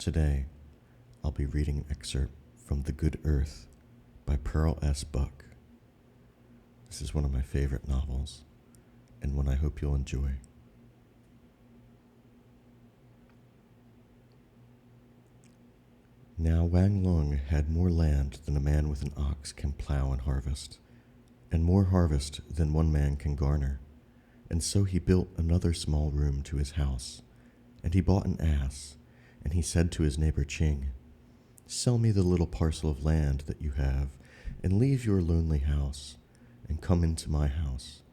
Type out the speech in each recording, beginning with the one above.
Today, I'll be reading an excerpt from The Good Earth by Pearl S. Buck. This is one of my favorite novels, and one I hope you'll enjoy. Now Wang Lung had more land than a man with an ox can plow and harvest, and more harvest than one man can garner. And so he built another small room to his house, and he bought an ass, and he said to his neighbor Ching, "Sell me the little parcel of land that you have, and leave your lonely house, and come into my house,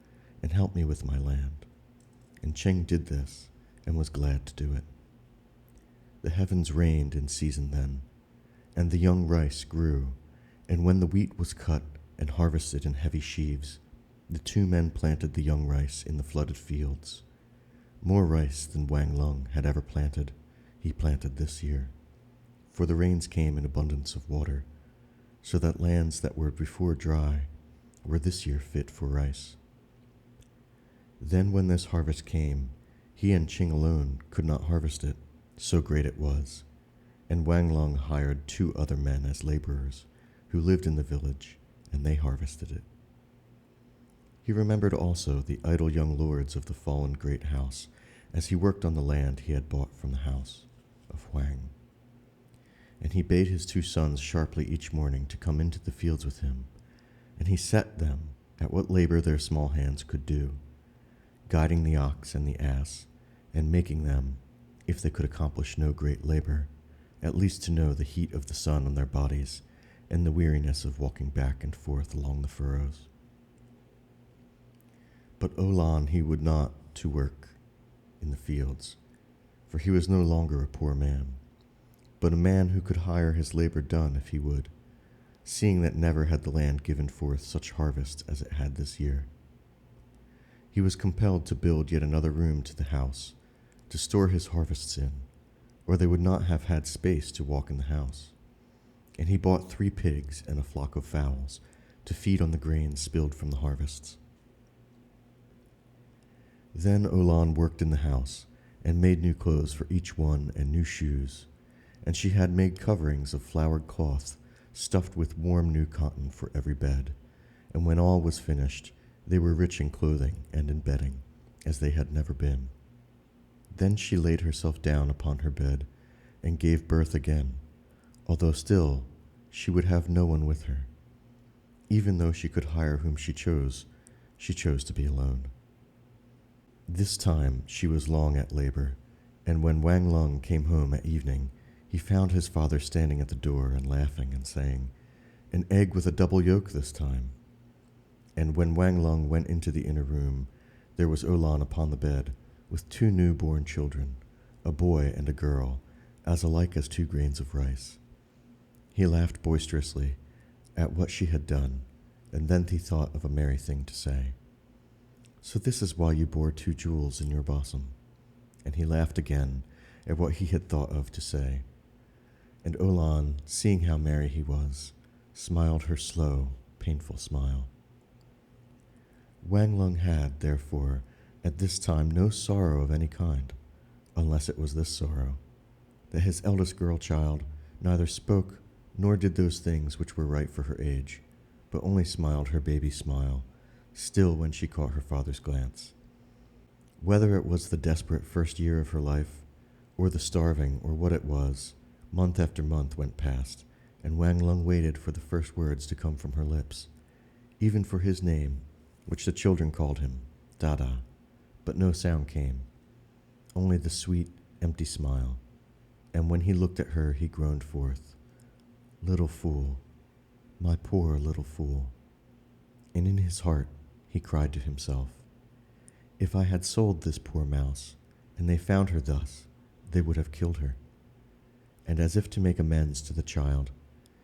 and help me with my land." And Ching did this, and was glad to do it. The heavens rained in season then, and the young rice grew, and when the wheat was cut and harvested in heavy sheaves, the two men planted the young rice in the flooded fields. More rice than Wang Lung had ever planted, he planted this year, for the rains came in abundance of water, so that lands that were before dry were this year fit for rice. Then when this harvest came, he and Ching alone could not harvest it, so great it was, and Wang Lung hired 2 other men as laborers who lived in the village, and they harvested it. He remembered also the idle young lords of the fallen great house as he worked on the land he had bought from the house of Wang. And he bade his 2 sons sharply each morning to come into the fields with him, and he set them at what labor their small hands could do, guiding the ox and the ass, and making them, if they could accomplish no great labor, at least to know the heat of the sun on their bodies and the weariness of walking back and forth along the furrows. But Olan he would not to work in the fields, for he was no longer a poor man, but a man who could hire his labor done if he would, seeing that never had the land given forth such harvest as it had this year. He was compelled to build yet another room to the house, to store his harvests in, or they would not have had space to walk in the house. And he bought 3 pigs and a flock of fowls to feed on the grain spilled from the harvests. Then Olan worked in the house, and made new clothes for each one and new shoes, and she had made coverings of flowered cloth stuffed with warm new cotton for every bed, and when all was finished, they were rich in clothing and in bedding, as they had never been. Then she laid herself down upon her bed, and gave birth again, although still she would have no one with her. Even though she could hire whom she chose to be alone. This time she was long at labor, and when Wang Lung came home at evening, he found his father standing at the door and laughing and saying, "An egg with a double yolk this time." And when Wang Lung went into the inner room, there was Olan upon the bed, with 2 newborn children, a boy and a girl, as alike as 2 grains of rice. He laughed boisterously at what she had done, and then he thought of a merry thing to say. "So this is why you bore 2 jewels in your bosom." And he laughed again at what he had thought of to say. And Olan, seeing how merry he was, smiled her slow, painful smile. Wang Lung had, therefore, at this time no sorrow of any kind, unless it was this sorrow, that his eldest girl child neither spoke nor did those things which were right for her age, but only smiled her baby smile, still when she caught her father's glance. Whether it was the desperate first year of her life, or the starving, or what it was, month after month went past, and Wang Lung waited for the first words to come from her lips, even for his name, which the children called him, Dada, but no sound came, only the sweet, empty smile, and when he looked at her he groaned forth, "Little fool, my poor little fool." And in his heart he cried to himself, "If I had sold this poor mouse, and they found her thus, they would have killed her." And as if to make amends to the child,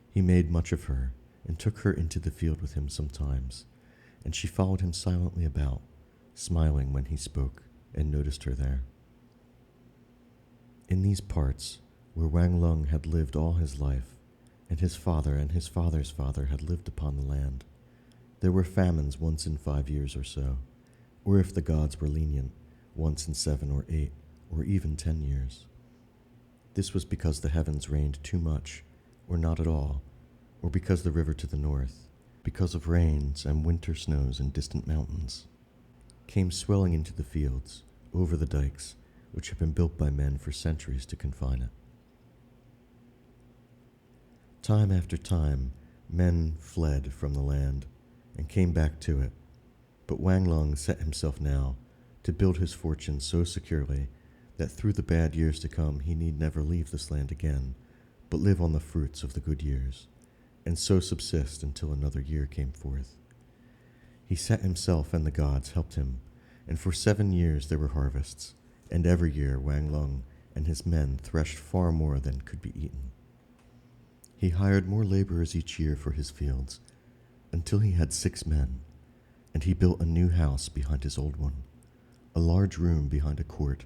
he made much of her, and took her into the field with him sometimes, and she followed him silently about, smiling when he spoke, and noticed her there. In these parts, where Wang Lung had lived all his life, and his father and his father's father had lived upon the land, there were famines once in 5 years or so, or if the gods were lenient, once in 7 or 8, or even 10 years. This was because the heavens rained too much, or not at all, or because the river to the north, because of rains and winter snows in distant mountains, came swelling into the fields, over the dikes, which had been built by men for centuries to confine it. Time after time, men fled from the land and came back to it, but Wang Lung set himself now to build his fortune so securely that through the bad years to come he need never leave this land again, but live on the fruits of the good years, and so subsist until another year came forth. He set himself, and the gods helped him, and for 7 years there were harvests, and every year Wang Lung and his men threshed far more than could be eaten. He hired more laborers each year for his fields, until he had 6 men, and he built a new house behind his old one, a large room behind a court,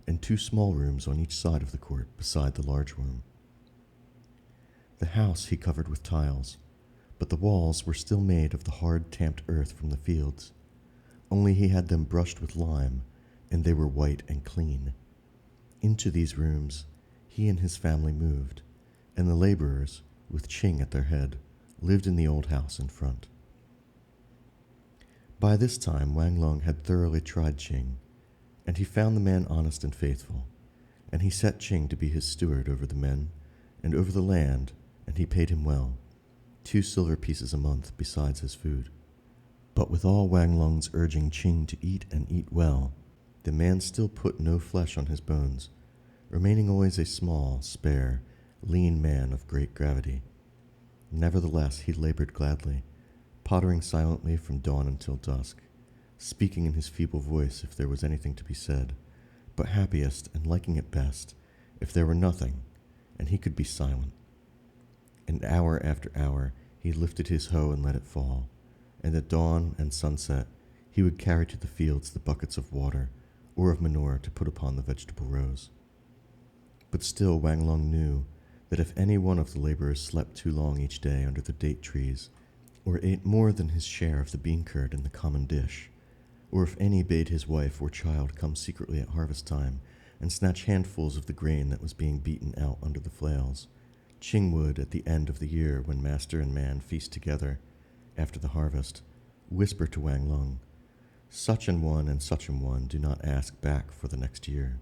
and 2 small rooms on each side of the court beside the large room. The house he covered with tiles, but the walls were still made of the hard tamped earth from the fields, only he had them brushed with lime, and they were white and clean. Into these rooms he and his family moved, and the laborers, with Ching at their head, lived in the old house in front. By this time Wang Lung had thoroughly tried Ching, and he found the man honest and faithful, and he set Ching to be his steward over the men and over the land, and he paid him well, 2 silver pieces a month besides his food. But with all Wang Lung's urging Ching to eat and eat well, the man still put no flesh on his bones, remaining always a small, spare, lean man of great gravity. Nevertheless, he labored gladly, pottering silently from dawn until dusk, speaking in his feeble voice if there was anything to be said, but happiest and liking it best if there were nothing, and he could be silent. And hour after hour he lifted his hoe and let it fall, and at dawn and sunset he would carry to the fields the buckets of water or of manure to put upon the vegetable rows. But still Wang Lung knew that if any one of the laborers slept too long each day under the date trees, or ate more than his share of the bean curd in the common dish, or if any bade his wife or child come secretly at harvest time and snatch handfuls of the grain that was being beaten out under the flails, Ching would, at the end of the year when master and man feast together, after the harvest, whisper to Wang Lung, "Such an one and such an one do not ask back for the next year."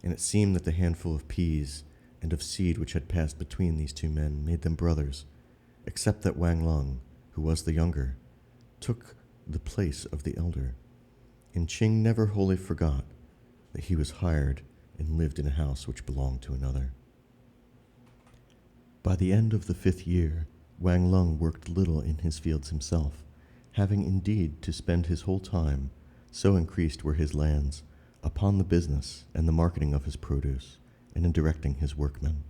And it seemed that the handful of peas and of seed which had passed between these 2 men made them brothers, except that Wang Lung, who was the younger, took the place of the elder, and Ching never wholly forgot that he was hired and lived in a house which belonged to another. By the end of the 5th year, Wang Lung worked little in his fields himself, having indeed to spend his whole time, so increased were his lands, upon the business and the marketing of his produce, and in directing his workmen.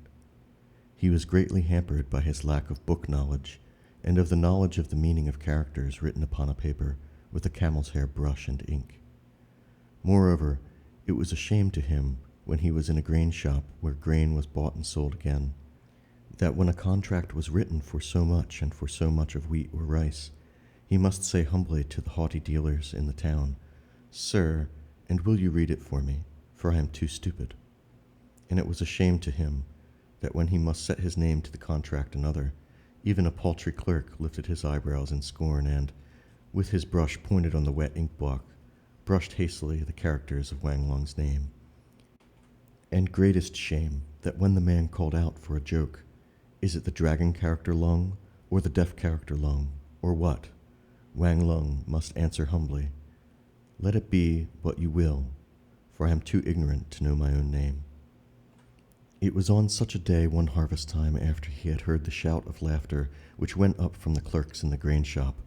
He was greatly hampered by his lack of book knowledge, and of the knowledge of the meaning of characters written upon a paper with a camel's hair brush and ink. Moreover, it was a shame to him, when he was in a grain shop where grain was bought and sold again, that when a contract was written for so much and for so much of wheat or rice, he must say humbly to the haughty dealers in the town, "Sir, and will you read it for me, for I am too stupid?" And it was a shame to him that when he must set his name to the contract another, even a paltry clerk lifted his eyebrows in scorn and, with his brush pointed on the wet ink block, brushed hastily the characters of Wang Lung's name. And greatest shame that when the man called out for a joke, "Is it the dragon character Lung, or the deaf character Lung, or what?" Wang Lung must answer humbly, "Let it be what you will, for I am too ignorant to know my own name." It was on such a day one harvest time, after he had heard the shout of laughter which went up from the clerks in the grain shop,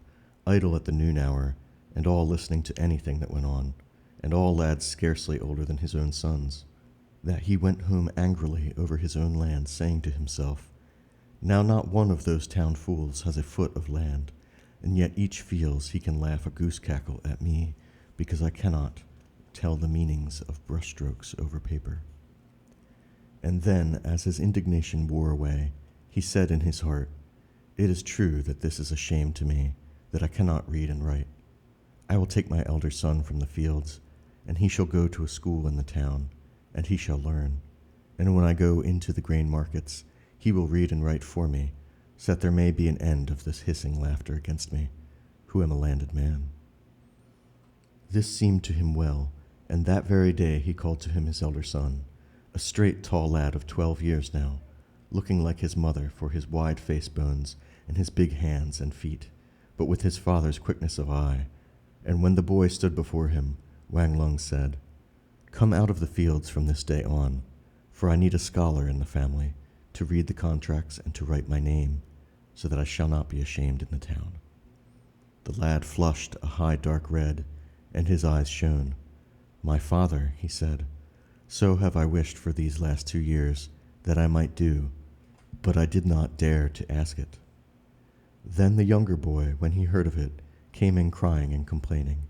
idle at the noon hour, and all listening to anything that went on, and all lads scarcely older than his own sons, that he went home angrily over his own land, saying to himself, "Now not one of those town fools has a foot of land, and yet each feels he can laugh a goose cackle at me, because I cannot tell the meanings of brushstrokes over paper." And then, as his indignation wore away, he said in his heart, "It is true that this is a shame to me, that I cannot read and write. I will take my elder son from the fields, and he shall go to a school in the town, and he shall learn, and when I go into the grain markets, he will read and write for me, so that there may be an end of this hissing laughter against me, who am a landed man. This seemed to him well, and that very day he called to him his elder son, a straight, tall lad of 12 years now, looking like his mother for his wide face bones and his big hands and feet, but with his father's quickness of eye. And when the boy stood before him, Wang Lung said, "Come out of the fields from this day on, for I need a scholar in the family to read the contracts and to write my name, so that I shall not be ashamed in the town." The lad flushed a high dark red, and his eyes shone. "My father," he said, "so have I wished for these last 2 years that I might do, but I did not dare to ask it." Then the younger boy, when he heard of it, came in crying and complaining,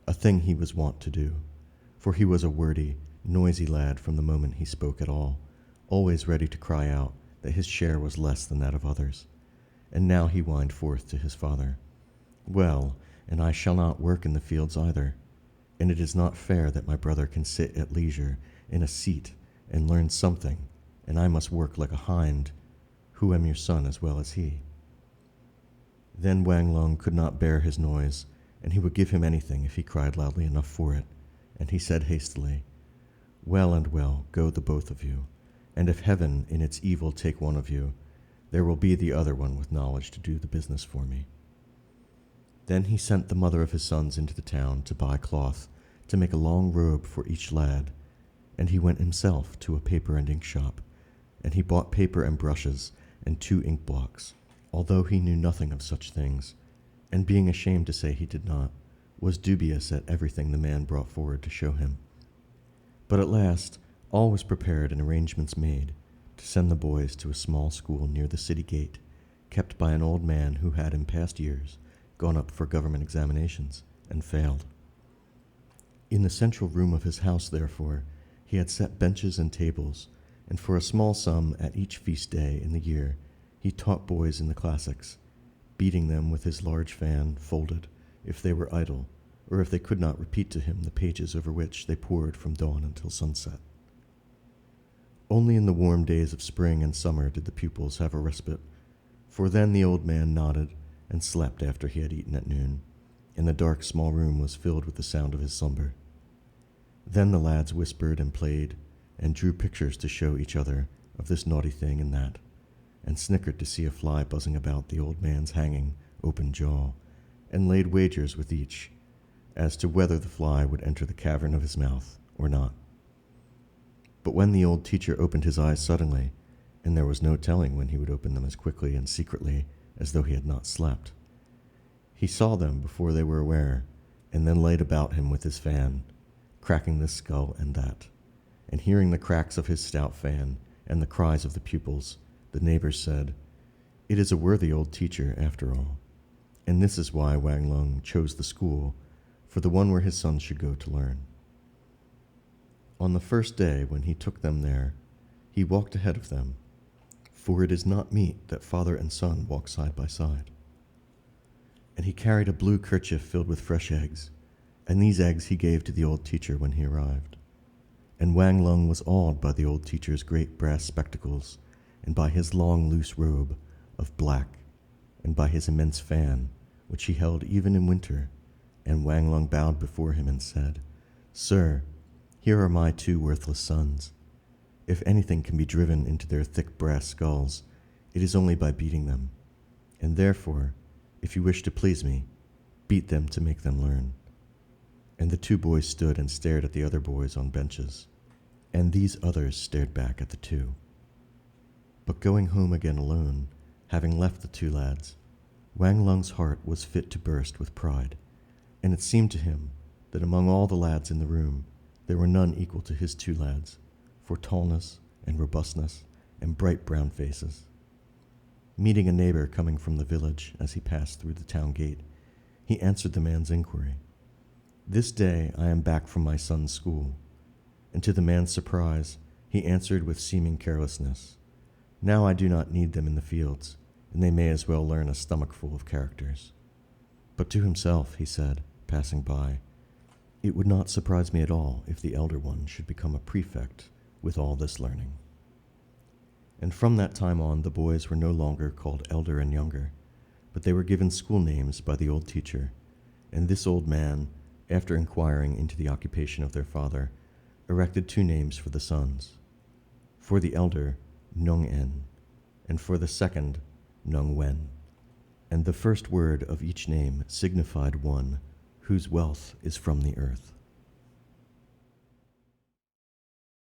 a thing he was wont to do, for he was a wordy, noisy lad from the moment he spoke at all, always ready to cry out that his share was less than that of others. And now he whined forth to his father, "Well, and I shall not work in the fields either, and it is not fair that my brother can sit at leisure in a seat and learn something, and I must work like a hind, who am your son as well as he." Then Wang Lung could not bear his noise, and he would give him anything if he cried loudly enough for it, and he said hastily, "Well and well, go the both of you, and if heaven in its evil take one of you, there will be the other one with knowledge to do the business for me." Then he sent the mother of his sons into the town to buy cloth, to make a long robe for each lad, and he went himself to a paper and ink shop, and he bought paper and brushes and 2 ink blocks, although he knew nothing of such things, and being ashamed to say he did not, was dubious at everything the man brought forward to show him. But at last all was prepared and arrangements made to send the boys to a small school near the city gate, kept by an old man who had in past years gone up for government examinations and failed. In the central room of his house, therefore, he had set benches and tables, and for a small sum at each feast day in the year he taught boys in the classics, beating them with his large fan folded if they were idle, or if they could not repeat to him the pages over which they pored from dawn until sunset. Only in the warm days of spring and summer did the pupils have a respite, for then the old man nodded and slept after he had eaten at noon, and the dark small room was filled with the sound of his slumber. Then the lads whispered and played, and drew pictures to show each other of this naughty thing and that, and snickered to see a fly buzzing about the old man's hanging, open jaw, and laid wagers with each as to whether the fly would enter the cavern of his mouth or not. But when the old teacher opened his eyes suddenly, and there was no telling when he would open them as quickly and secretly as though he had not slept, he saw them before they were aware, and then laid about him with his fan, cracking this skull and that. And hearing the cracks of his stout fan and the cries of the pupils, the neighbors said, "It is a worthy old teacher after all." And this is why Wang Lung chose the school for the one where his sons should go to learn. On the first day when he took them there, he walked ahead of them, for it is not meet that father and son walk side by side. And he carried a blue kerchief filled with fresh eggs, and these eggs he gave to the old teacher when he arrived. And Wang Lung was awed by the old teacher's great brass spectacles, and by his long loose robe of black, and by his immense fan, which he held even in winter. And Wang Lung bowed before him and said, "Sir, here are my 2 worthless sons. If anything can be driven into their thick brass skulls, it is only by beating them. And therefore, if you wish to please me, beat them to make them learn." And the 2 boys stood and stared at the other boys on benches, and these others stared back at the 2. But going home again alone, having left the 2 lads, Wang Lung's heart was fit to burst with pride, and it seemed to him that among all the lads in the room there were none equal to his 2 lads, for tallness and robustness and bright brown faces. Meeting a neighbor coming from the village as he passed through the town gate, he answered the man's inquiry. "This day I am back from my son's school." And to the man's surprise, he answered with seeming carelessness, "Now I do not need them in the fields, and they may as well learn a stomachful of characters." But to himself he said, passing by, "It would not surprise me at all if the elder one should become a prefect with all this learning." And from that time on, the boys were no longer called elder and younger, but they were given school names by the old teacher. And this old man, after inquiring into the occupation of their father, erected 2 names for the sons. For the elder, Nung-en, and for the second, Nung-wen. And the first word of each name signified one whose wealth is from the earth.